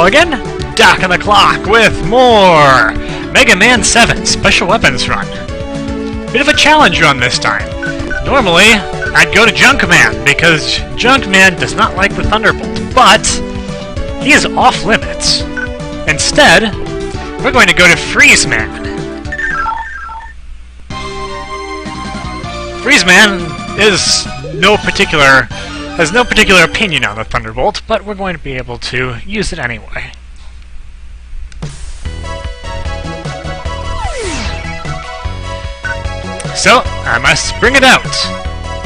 go again. Dock on the clock with more Mega Man 7 Special Weapons Run. Bit of a challenge run this time. Normally, I'd go to Junkman, because Junkman does not like the Thunderbolt, but he is off limits. Instead, we're going to go to Freezeman. Freezeman has no particular opinion on the Thunderbolt, but we're going to be able to use it anyway. So, I must bring it out,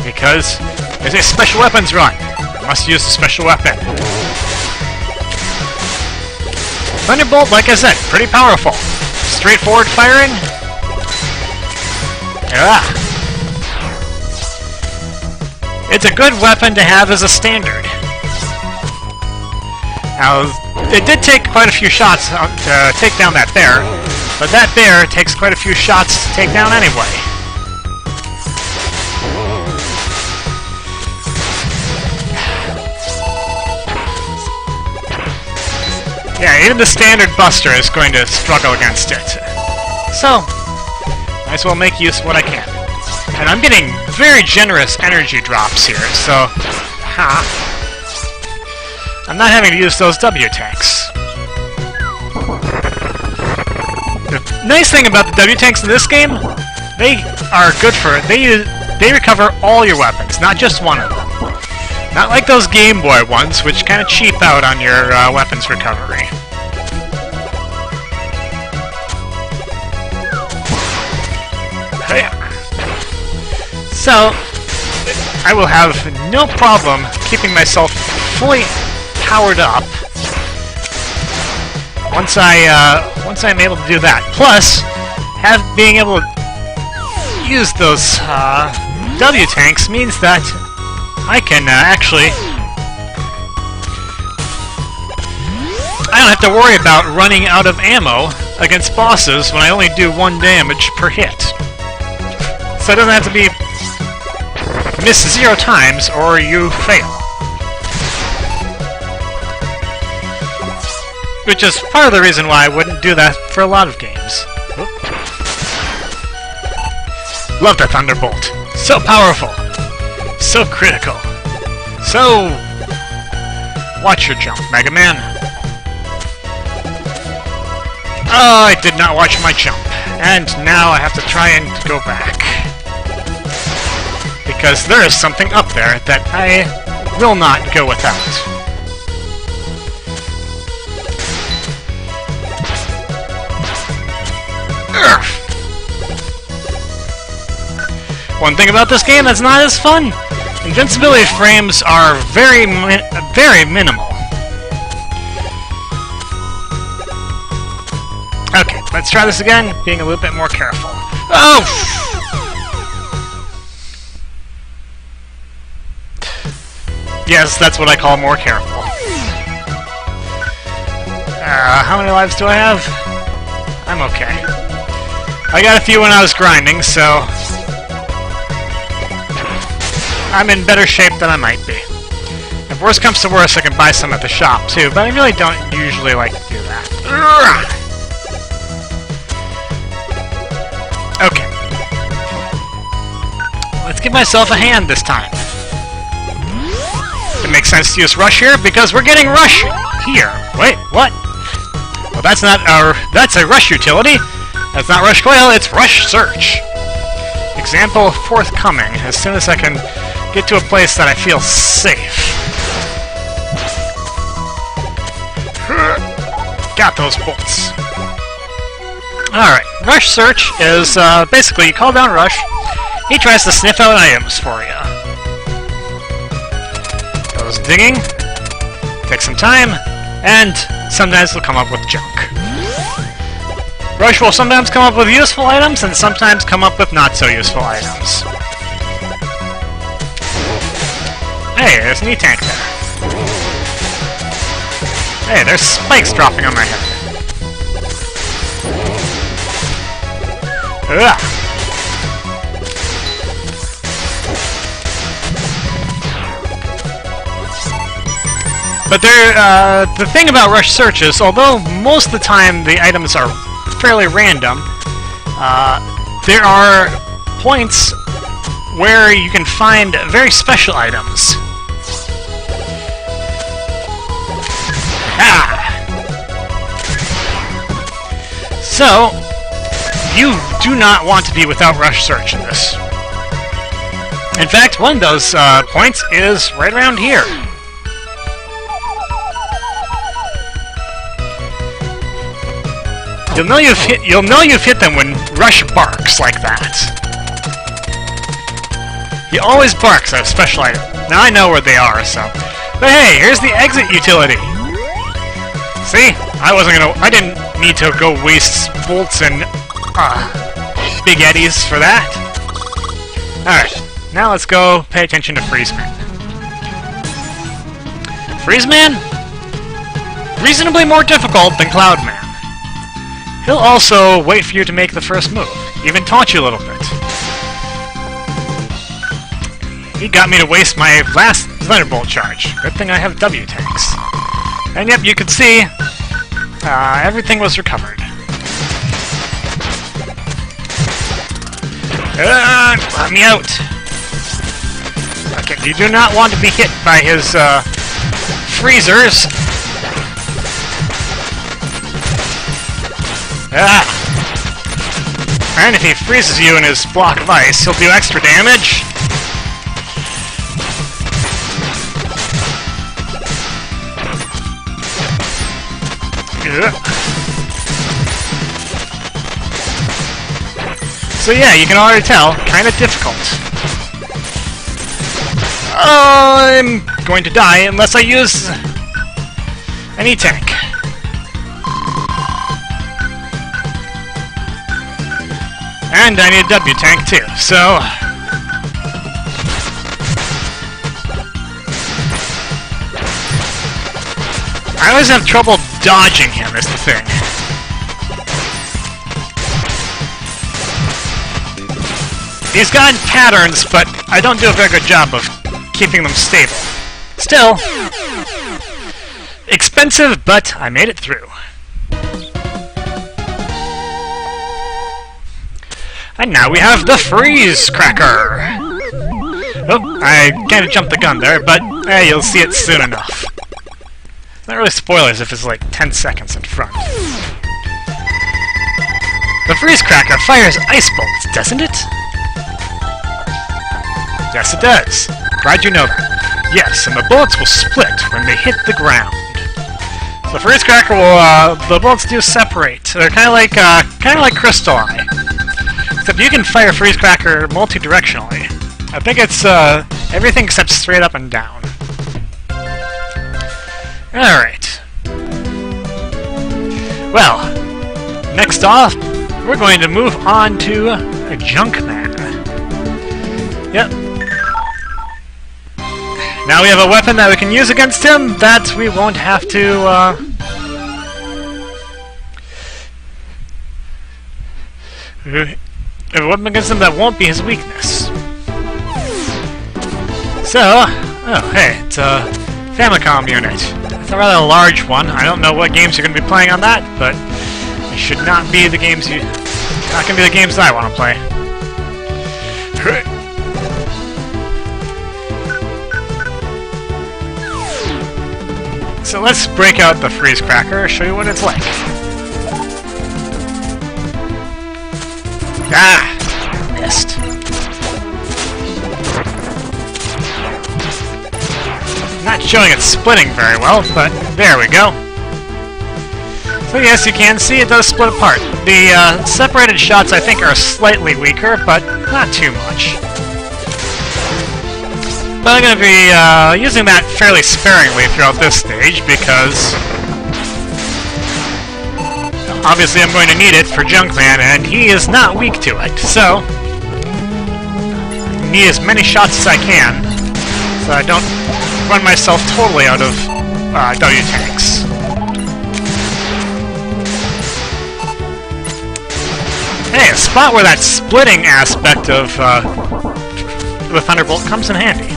because it's a special weapons run. I must use a special weapon. Thunderbolt, like I said, pretty powerful. Straightforward firing. Yeah. It's a good weapon to have as a standard. Now, it did take quite a few shots to take down that bear, but that bear takes quite a few shots to take down anyway. Yeah, even the standard Buster is going to struggle against it. So, might as well make use of what I can. And I'm getting very generous energy drops here, so... I'm not having to use those W tanks. The nice thing about the W tanks in this game, they are good for it. They recover all your weapons, not just one of them. Not like those Game Boy ones, which kind of cheap out on your weapons recovery. So, I will have no problem keeping myself fully powered up once I'm able to do that. Plus, being able to use those W tanks means that I can actually... I don't have to worry about running out of ammo against bosses when I only do 1 damage per hit. So it doesn't have to be miss 0 times or you fail. Which is part of the reason why I wouldn't do that for a lot of games. Oop. Love the Thunderbolt. So powerful. So critical. So... watch your jump, Mega Man. Oh, I did not watch my jump. And now I have to try and go back. Because there is something up there that I will not go without. Urgh. One thing about this game that's not as fun, invincibility frames are very minimal. Okay, let's try this again, being a little bit more careful. Oh! Yes, that's what I call more careful. How many lives do I have? I'm okay. I got a few when I was grinding, so... I'm in better shape than I might be. If worse comes to worse, I can buy some at the shop, too, but I really don't usually like to do that. Okay. Let's give myself a hand this time. It makes sense to use Rush here, because we're getting Rush here. Wait, what? Well, that's not that's a Rush utility. That's not Rush Coil, it's Rush Search. Example forthcoming, as soon as I can get to a place that I feel safe. Got those bolts. Alright, Rush Search is basically you call down Rush, he tries to sniff out items for you. Goes digging, takes some time, and sometimes he'll come up with junk. Rush will sometimes come up with useful items, and sometimes come up with not-so-useful items. Hey, there's an E-Tank there. Hey, there's spikes dropping on my head. Ugh. But the thing about rush searches, although most of the time the items are fairly random, there are points where you can find very special items. Ah! So, you do not want to be without rush search in this. In fact, one of those points is right around here. You'll know you've hit them when Rush barks like that. He always barks at a special item. Now I know where they are, so. But hey, here's the exit utility. See, I didn't need to go waste bolts and big eddies for that. All right, now let's go pay attention to Freezeman. Freezeman, reasonably more difficult than Cloudman. He'll also wait for you to make the first move, even taunt you a little bit. He got me to waste my last Thunderbolt charge. Good thing I have W tanks. And yep, you can see, everything was recovered. Let me out! Okay, you do not want to be hit by his, freezers. Ah! And if he freezes you in his block of ice, he'll do extra damage. So yeah, you can already tell, kind of difficult. I'm going to die unless I use any tank. And I need a W tank too, so... I always have trouble dodging him, is the thing. He's got patterns, but I don't do a very good job of keeping them stable. Still, expensive, but I made it through. And now we have the Freeze Cracker! Oh, I kind of jumped the gun there, but you'll see it soon enough. Not really spoilers if it's like 10 seconds in front. The Freeze Cracker fires ice bolts, doesn't it? Yes, it does. Glad you know that. Yes, and the bullets will split when they hit the ground. So Freeze Cracker will, the bullets do separate. They're kind of like Crystal Eye. Except you can fire Freeze Cracker multi-directionally. I think it's, everything except straight up and down. Alright. Well, next off, we're going to move on to a Junkman. Yep. Now we have a weapon that we can use against him that we won't have to, a weapon against him that won't be his weakness. So, oh hey, it's a Famicom unit. It's a rather large one. I don't know what games you're going to be playing on that, but it should not be the games not going to be the games that I want to play. So let's break out the Freeze Cracker, show you what it's like. Ah! Missed. Not showing it splitting very well, but there we go. So yes, you can see it does split apart. The separated shots I think are slightly weaker, but not too much. But I'm going to be using that fairly sparingly throughout this stage because obviously I'm going to need it for Junkman, and he is not weak to it, so I need as many shots as I can so I don't run myself totally out of W tanks. Hey, a spot where that splitting aspect of the Thunderbolt comes in handy.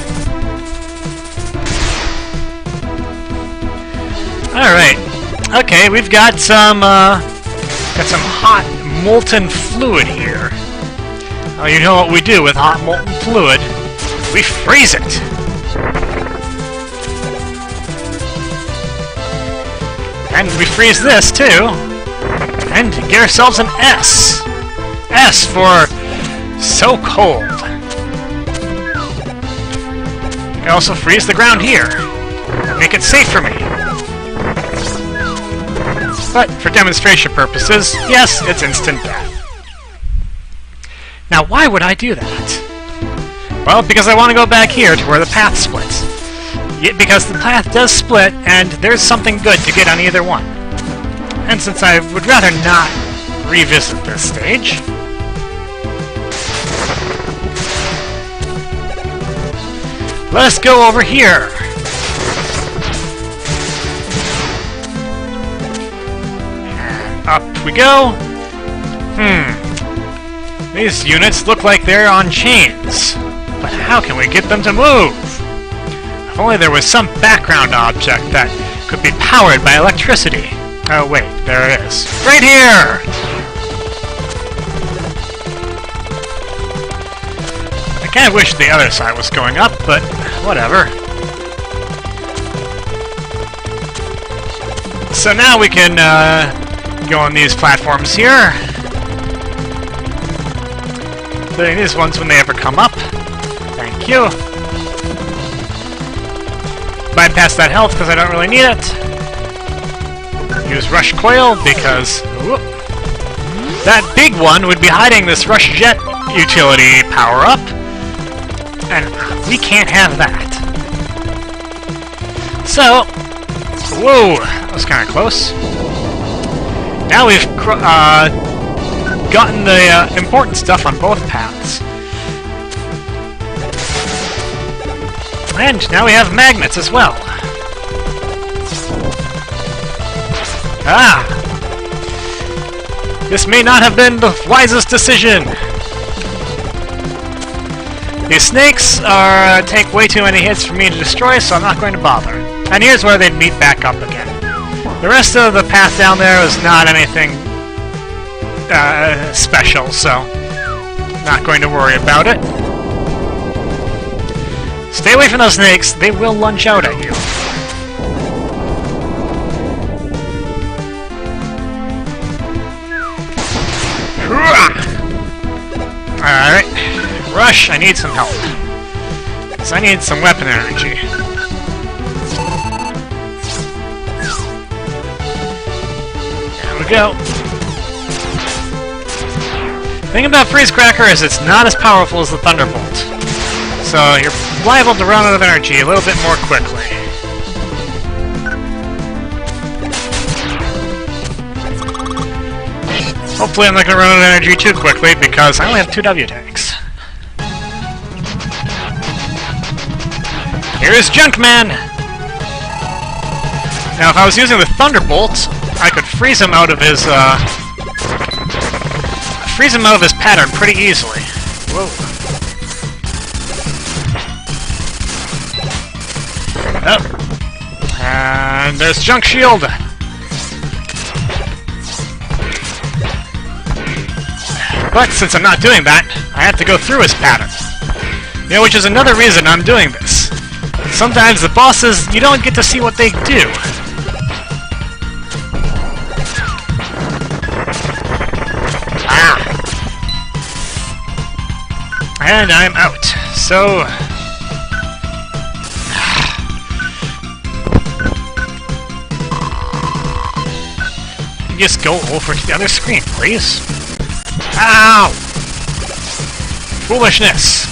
Alright. Okay, we've got some hot molten fluid here. Oh, you know what we do with hot molten fluid? We freeze it! And we freeze this, too. And get ourselves an S. S for so cold. I can also freeze the ground here. Make it safe for me. But for demonstration purposes, yes, it's instant death. Now, why would I do that? Well, because I want to go back here to where the path splits. Because the path does split, and there's something good to get on either one. And since I would rather not revisit this stage, let us go over here. And up we go. These units look like they're on chains. But how can we get them to move? If only there was some background object that could be powered by electricity. Oh wait, there it is. Right here! I kind of wish the other side was going up, but whatever. So now we can go on these platforms here. Including these ones when they ever come up. Thank you. Bypass that health because I don't really need it. Use Rush Coil because whoop, that big one would be hiding this Rush Jet utility power-up, and we can't have that. So, whoa, that was kind of close. Now we've gotten the important stuff on both paths. And now we have magnets as well. Ah! This may not have been the wisest decision. These snakes take way too many hits for me to destroy, so I'm not going to bother. And here's where they'd meet back up again. The rest of the path down there was not anything special, so not going to worry about it. Stay away from those snakes, they will lunge out at you. Alright. Rush, I need some help. So I need some weapon energy. There we go. The thing about Freeze Cracker is it's not as powerful as the Thunderbolt. So you're liable to run out of energy a little bit more quickly. Hopefully I'm not going to run out of energy too quickly because I only have 2 W tanks. Here's Junkman! Now if I was using the Thunderbolt, I could freeze him out of his pattern pretty easily. Whoa. Oh. And there's Junk Shield! But since I'm not doing that, I have to go through his pattern. You know, which is another reason I'm doing this. Sometimes the bosses, you don't get to see what they do. Ah! And I'm out. So... just go over to the other screen, please. Ow! Foolishness!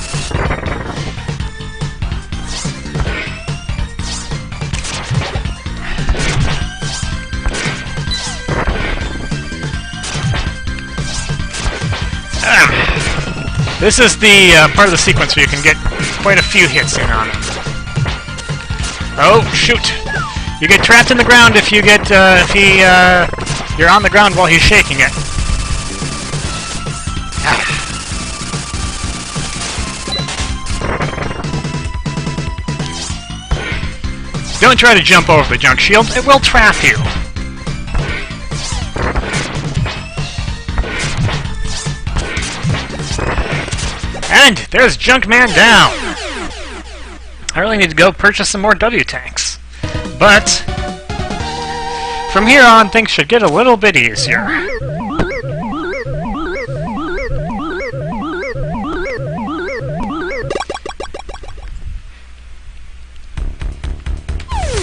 This is the part of the sequence where you can get quite a few hits in on him. Oh, shoot! You get trapped in the ground if you get, you're on the ground while he's shaking it. Don't try to jump over the junk shield, it will trap you. And there's Junkman down! I really need to go purchase some more W-tanks. But from here on, things should get a little bit easier.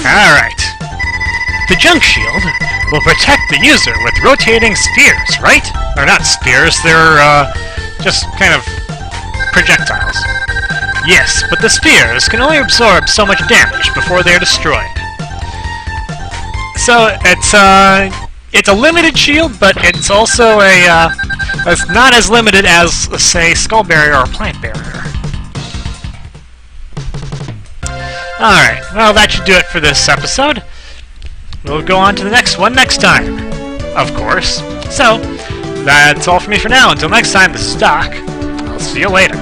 Alright. The junk shield will protect the user with rotating spheres, right? Or not spheres, they're just kind of projectiles. Yes, but the spheres can only absorb so much damage before they're destroyed. So it's a limited shield, but it's also it's not as limited as, say, Skull Barrier or Plant Barrier. Alright, well that should do it for this episode. We'll go on to the next one next time, of course. So, that's all for me for now. Until next time, this is Doc. I'll see you later.